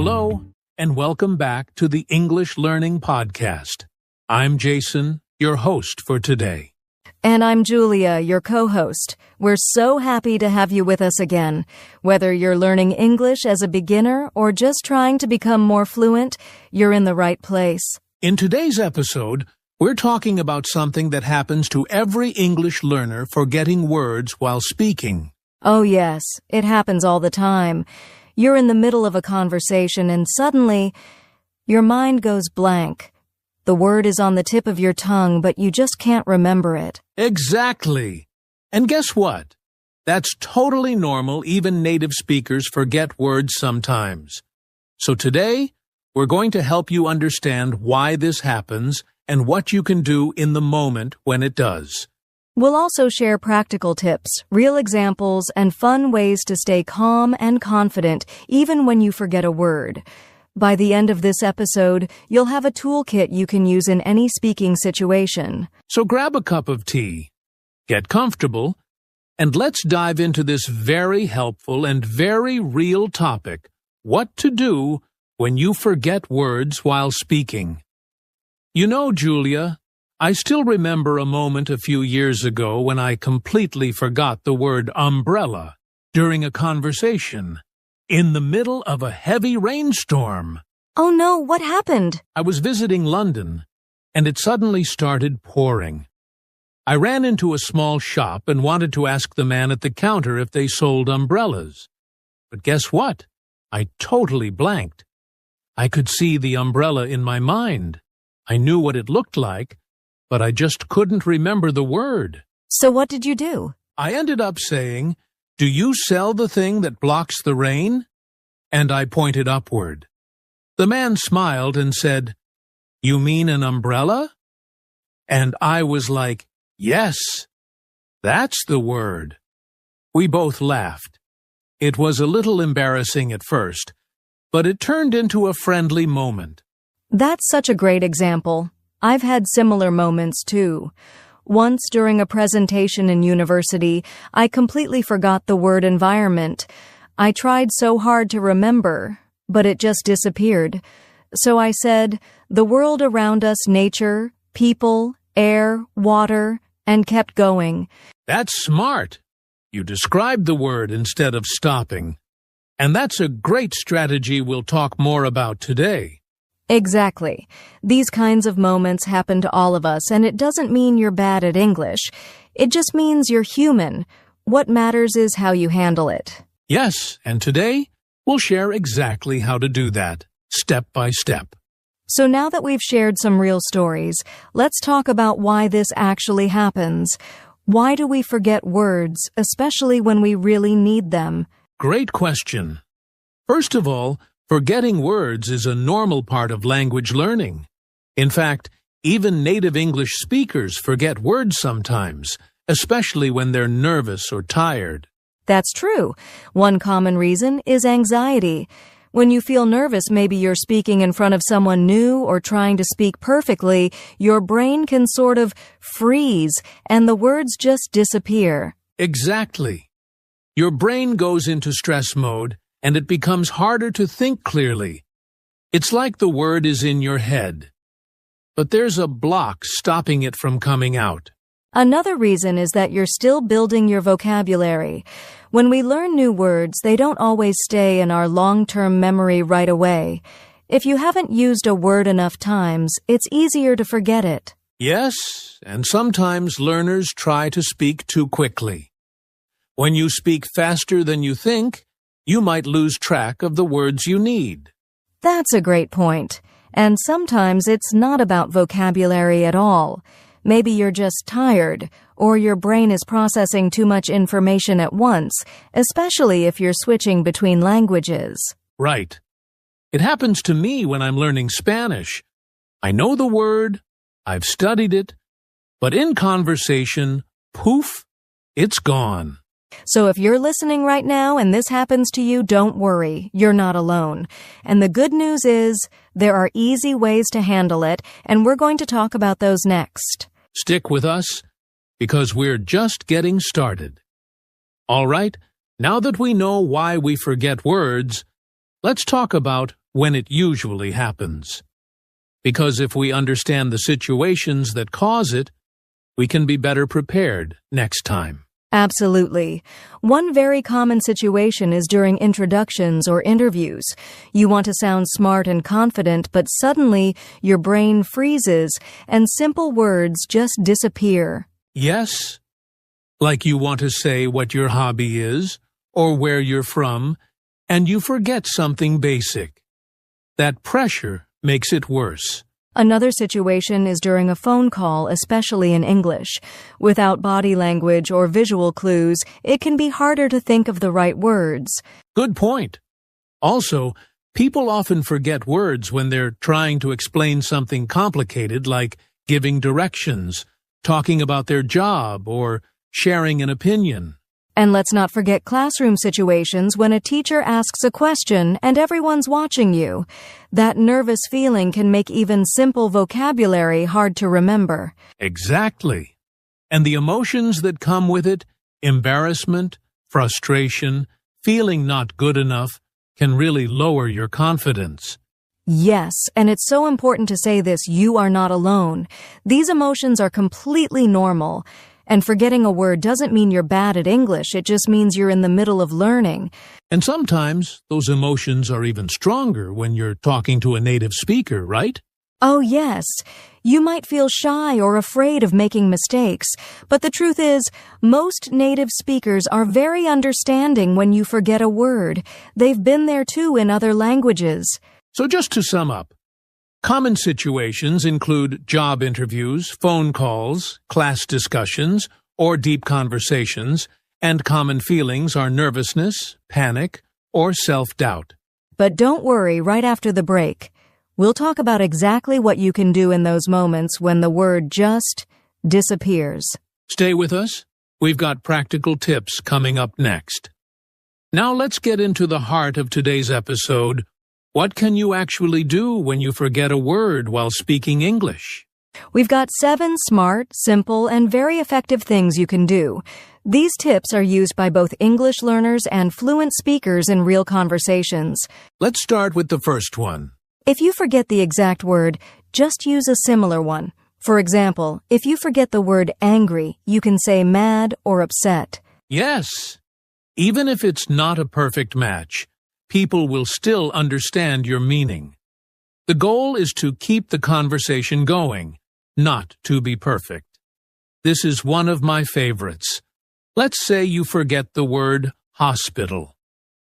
Hello, and welcome back to the English Learning Podcast. I'm Jason, your host for today. And I'm Julia, your co-host. We're so happy to have you with us again. Whether you're learning English as a beginner or just trying to become more fluent, you're in the right place. In today's episode, we're talking about something that happens to every English learner forgetting words while speaking. Oh yes, it happens all the time. You're in the middle of a conversation and suddenly, your mind goes blank. The word is on the tip of your tongue, but you just can't remember it. Exactly. And guess what? That's totally normal. Even native speakers forget words sometimes. So today, we're going to help you understand why this happens and what you can do in the moment when it does. We'll also share practical tips, real examples, and fun ways to stay calm and confident even when you forget a word. By the end of this episode, you'll have a toolkit you can use in any speaking situation. So grab a cup of tea, get comfortable, and let's dive into this very helpful and very real topic, what to do when you forget words while speaking. You know, Julia, I still remember a moment a few years ago when I completely forgot the word umbrella during a conversation in the middle of a heavy rainstorm. Oh no, what happened? I was visiting London, and it suddenly started pouring. I ran into a small shop and wanted to ask the man at the counter if they sold umbrellas. But guess what? I totally blanked. I could see the umbrella in my mind. I knew what it looked like, but I just couldn't remember the word. So what did you do? I ended up saying, "Do you sell the thing that blocks the rain?" And I pointed upward. The man smiled and said, "You mean an umbrella?" And I was like, "Yes, that's the word." We both laughed. It was a little embarrassing at first, but it turned into a friendly moment. That's such a great example. I've had similar moments too. Once during a presentation in university, I completely forgot the word environment. I tried so hard to remember, but it just disappeared. So I said, the world around us, nature, people, air, water, and kept going. That's smart. You described the word instead of stopping. And that's a great strategy we'll talk more about today. Exactly. These kinds of moments happen to all of us, and it doesn't mean you're bad at English. It just means you're human. What matters is how you handle it. Yes, and today, we'll share exactly how to do that, step by step. So now that we've shared some real stories, let's talk about why this actually happens. Why do we forget words, especially when we really need them? Great question. First of all, forgetting words is a normal part of language learning. In fact, even native English speakers forget words sometimes, especially when they're nervous or tired. That's true. One common reason is anxiety. When you feel nervous, maybe you're speaking in front of someone new or trying to speak perfectly, your brain can sort of freeze and the words just disappear. Exactly. Your brain goes into stress mode, and it becomes harder to think clearly. It's like the word is in your head, but there's a block stopping it from coming out. Another reason is that you're still building your vocabulary. When we learn new words, they don't always stay in our long-term memory right away. If you haven't used a word enough times, it's easier to forget it. Yes, and sometimes learners try to speak too quickly. When you speak faster than you think, you might lose track of the words you need. That's a great point. And sometimes it's not about vocabulary at all. Maybe you're just tired, or your brain is processing too much information at once, especially if you're switching between languages. Right. It happens to me when I'm learning Spanish. I know the word, I've studied it, but in conversation, poof, it's gone. So if you're listening right now and this happens to you, don't worry, you're not alone. And the good news is there are easy ways to handle it, and we're going to talk about those next. Stick with us, because we're just getting started. All right, now that we know why we forget words, let's talk about when it usually happens. Because if we understand the situations that cause it, we can be better prepared next time. Absolutely. One very common situation is during introductions or interviews. You want to sound smart and confident, but suddenly your brain freezes and simple words just disappear. Yes, like you want to say what your hobby is or where you're from, and you forget something basic. That pressure makes it worse. Another situation is during a phone call, especially in English. Without body language or visual clues, it can be harder to think of the right words. Good point. Also, people often forget words when they're trying to explain something complicated like giving directions, talking about their job, or sharing an opinion. And let's not forget classroom situations when a teacher asks a question and everyone's watching you. That nervous feeling can make even simple vocabulary hard to remember. Exactly. And the emotions that come with it, embarrassment, frustration, feeling not good enough, can really lower your confidence. Yes, and it's so important to say this: you are not alone. These emotions are completely normal. And forgetting a word doesn't mean you're bad at English, it just means you're in the middle of learning. And sometimes those emotions are even stronger when you're talking to a native speaker, right? Oh yes, you might feel shy or afraid of making mistakes, but the truth is, most native speakers are very understanding when you forget a word. They've been there too in other languages. So just to sum up, common situations include job interviews, phone calls, class discussions, or deep conversations, and common feelings are nervousness, panic, or self-doubt. But don't worry, right after the break, we'll talk about exactly what you can do in those moments when the word just disappears. Stay with us. We've got practical tips coming up next. Now let's get into the heart of today's episode. What can you actually do when you forget a word while speaking English? We've got 7 smart, simple, and very effective things you can do. These tips are used by both English learners and fluent speakers in real conversations. Let's start with the first one. If you forget the exact word, just use a similar one. For example, if you forget the word angry, you can say mad or upset. Yes. Even if it's not a perfect match, people will still understand your meaning. The goal is to keep the conversation going, not to be perfect. This is one of my favorites. Let's say you forget the word hospital.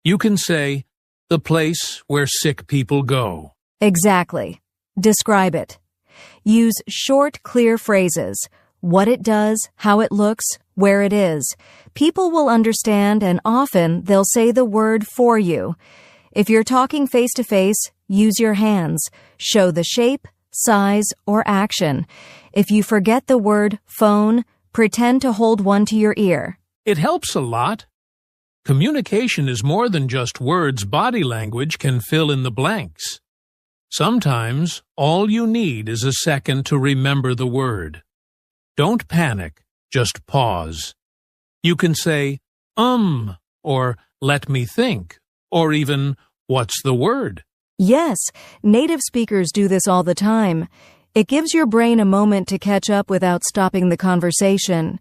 You can say, the place where sick people go. Exactly. Describe it. Use short, clear phrases. What it does, how it looks, where it is. People will understand, and often they'll say the word for you. If you're talking face-to-face, use your hands. Show the shape, size, or action. If you forget the word phone, pretend to hold one to your ear. It helps a lot. Communication is more than just words. Body language can fill in the blanks. Sometimes all you need is a second to remember the word. Don't panic, just pause. You can say, or let me think, or even, what's the word? Yes, native speakers do this all the time. It gives your brain a moment to catch up without stopping the conversation.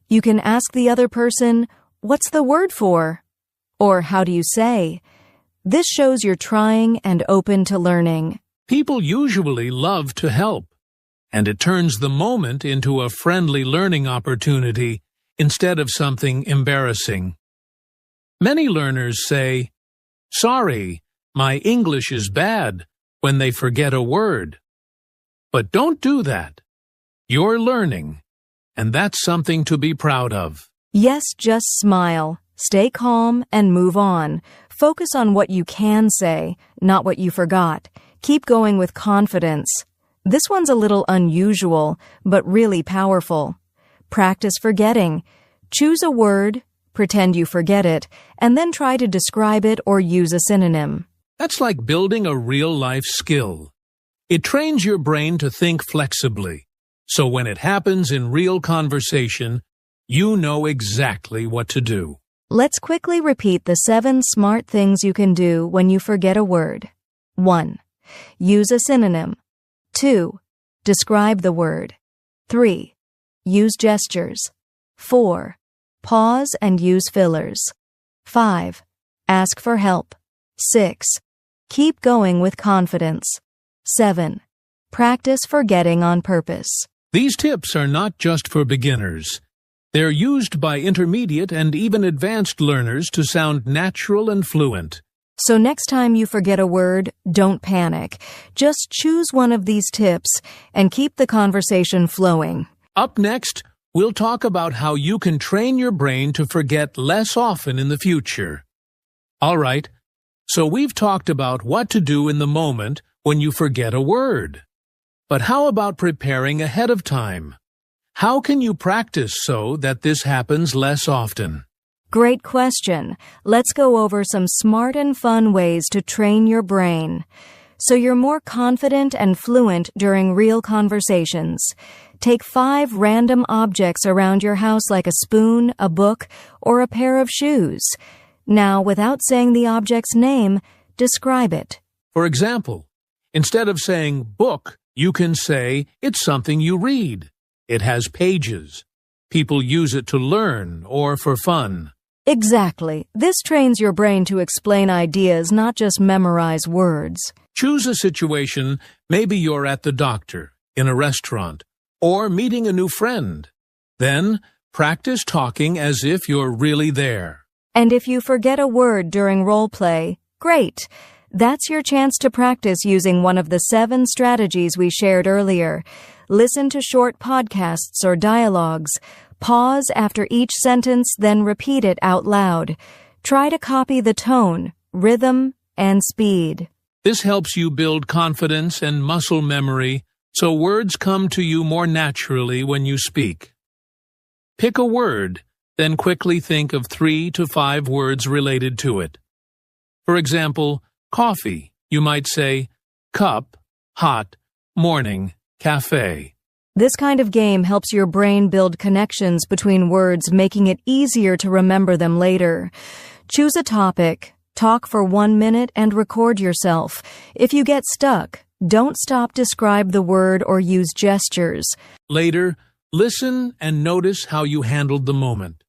You can ask the other person, what's the word for? Or how do you say? This shows you're trying and open to learning. People usually love to help, and it turns the moment into a friendly learning opportunity instead of something embarrassing. Many learners say, sorry, my English is bad, when they forget a word. But don't do that. You're learning, and that's something to be proud of. Yes, just smile, stay calm, and move on. Focus on what you can say, not what you forgot. Keep going with confidence. This one's a little unusual, but really powerful. Practice forgetting. Choose a word, pretend you forget it, and then try to describe it or use a synonym. That's like building a real-life skill. It trains your brain to think flexibly, so when it happens in real conversation, you know exactly what to do. Let's quickly repeat the 7 smart things you can do when you forget a word. 1. Use a synonym. 2. Describe the word. 3. Use gestures. 4. Pause and use fillers. 5. Ask for help. 6. Keep going with confidence. 7. Practice forgetting on purpose. These tips are not just for beginners. They're used by intermediate and even advanced learners to sound natural and fluent. So next time you forget a word, don't panic. Just choose one of these tips and keep the conversation flowing. Up next, we'll talk about how you can train your brain to forget less often in the future. All right, so we've talked about what to do in the moment when you forget a word. But how about preparing ahead of time? How can you practice so that this happens less often? Great question. Let's go over some smart and fun ways to train your brain so you're more confident and fluent during real conversations. Take 5 random objects around your house like a spoon, a book, or a pair of shoes. Now, without saying the object's name, describe it. For example, instead of saying book, you can say it's something you read. It has pages. People use it to learn or for fun. Exactly. This trains your brain to explain ideas, not just memorize words. Choose a situation. Maybe you're at the doctor, in a restaurant, or meeting a new friend. Then, practice talking as if you're really there. And if you forget a word during role play, great. That's your chance to practice using one of the 7 strategies we shared earlier. Listen to short podcasts or dialogues. Pause after each sentence, then repeat it out loud. Try to copy the tone, rhythm, and speed. This helps you build confidence and muscle memory, so words come to you more naturally when you speak. Pick a word, then quickly think of 3 to 5 words related to it. For example, coffee. You might say cup, hot, morning, cafe. This kind of game helps your brain build connections between words, making it easier to remember them later. Choose a topic, talk for 1 minute, and record yourself. If you get stuck, don't stop, describe the word or use gestures. Later, listen and notice how you handled the moment.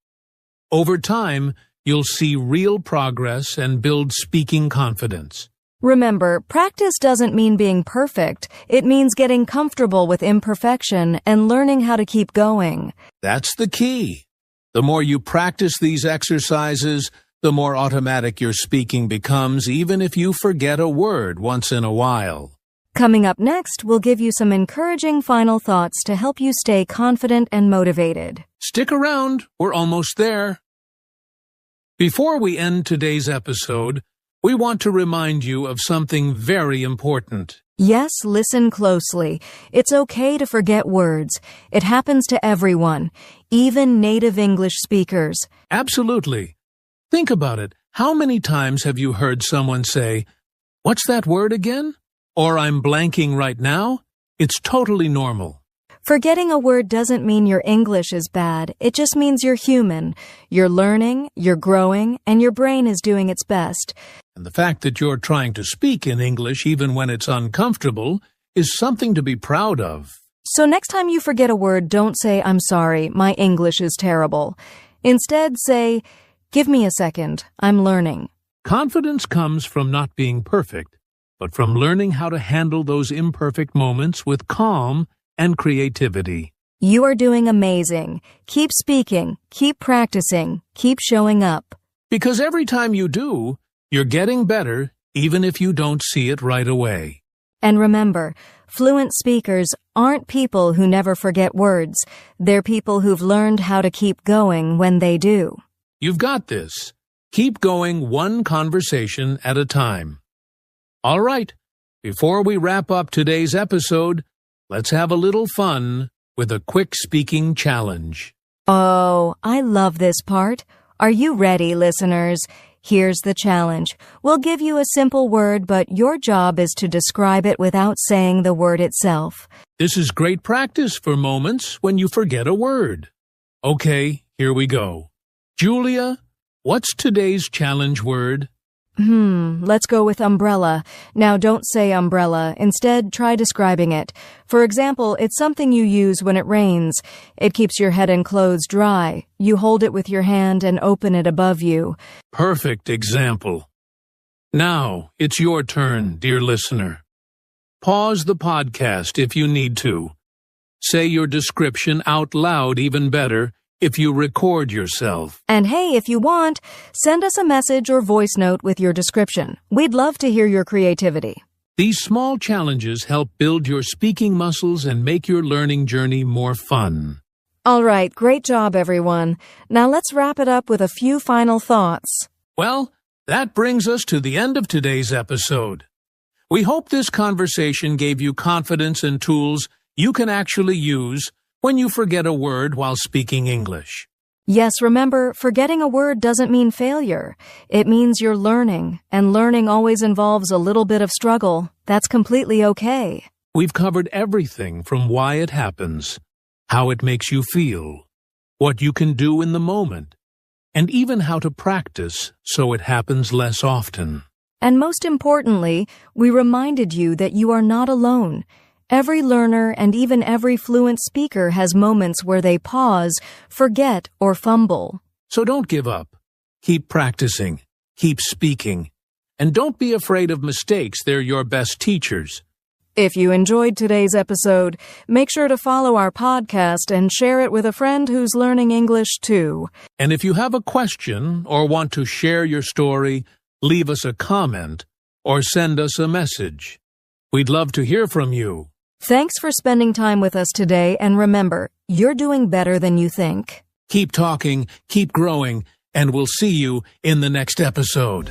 Over time, you'll see real progress and build speaking confidence. Remember, practice doesn't mean being perfect. It means getting comfortable with imperfection and learning how to keep going. That's the key. The more you practice these exercises, the more automatic your speaking becomes, even if you forget a word once in a while. Coming up next, we'll give you some encouraging final thoughts to help you stay confident and motivated. Stick around, we're almost there. Before we end today's episode, we want to remind you of something very important. Yes, listen closely. It's okay to forget words. It happens to everyone, even native English speakers. Absolutely. Think about it. How many times have you heard someone say, "What's that word again?" Or "I'm blanking right now"? It's totally normal. Forgetting a word doesn't mean your English is bad. It just means you're human. You're learning, you're growing, and your brain is doing its best. And the fact that you're trying to speak in English even when it's uncomfortable is something to be proud of. So next time you forget a word, don't say, "I'm sorry, my English is terrible." Instead, say, "Give me a second, I'm learning." Confidence comes from not being perfect, but from learning how to handle those imperfect moments with calm and creativity. You are doing amazing. Keep speaking, keep practicing, keep showing up. Because every time you do, you're getting better, even if you don't see it right away. And remember, fluent speakers aren't people who never forget words. They're people who've learned how to keep going when they do. You've got this. Keep going one conversation at a time. All right, before we wrap up today's episode, let's have a little fun with a quick speaking challenge. Oh, I love this part. Are you ready, listeners? Here's the challenge. We'll give you a simple word, but your job is to describe it without saying the word itself. This is great practice for moments when you forget a word. Okay, here we go. Julia, what's today's challenge word? Let's go with umbrella. Now don't say umbrella. Instead, try describing it. For example, it's something you use when it rains. It keeps your head and clothes dry. You hold it with your hand and open it above you. Perfect example. Now, it's your turn, dear listener. Pause the podcast if you need to. Say your description out loud even better if you record yourself. And hey, if you want, send us a message or voice note with your description. We'd love to hear your creativity. These small challenges help build your speaking muscles and make your learning journey more fun. All right, great job, everyone. Now let's wrap it up with a few final thoughts. Well, that brings us to the end of today's episode. We hope this conversation gave you confidence and tools you can actually use when you forget a word while speaking English. Yes, remember, forgetting a word doesn't mean failure. It means you're learning, and learning always involves a little bit of struggle. That's completely okay. We've covered everything from why it happens, how it makes you feel, what you can do in the moment, and even how to practice so it happens less often. And most importantly, we reminded you that you are not alone. Every learner and even every fluent speaker has moments where they pause, forget, or fumble. So don't give up. Keep practicing. Keep speaking. And don't be afraid of mistakes. They're your best teachers. If you enjoyed today's episode, make sure to follow our podcast and share it with a friend who's learning English too. And if you have a question or want to share your story, leave us a comment or send us a message. We'd love to hear from you. Thanks for spending time with us today, and remember, you're doing better than you think. Keep talking, keep growing, and we'll see you in the next episode.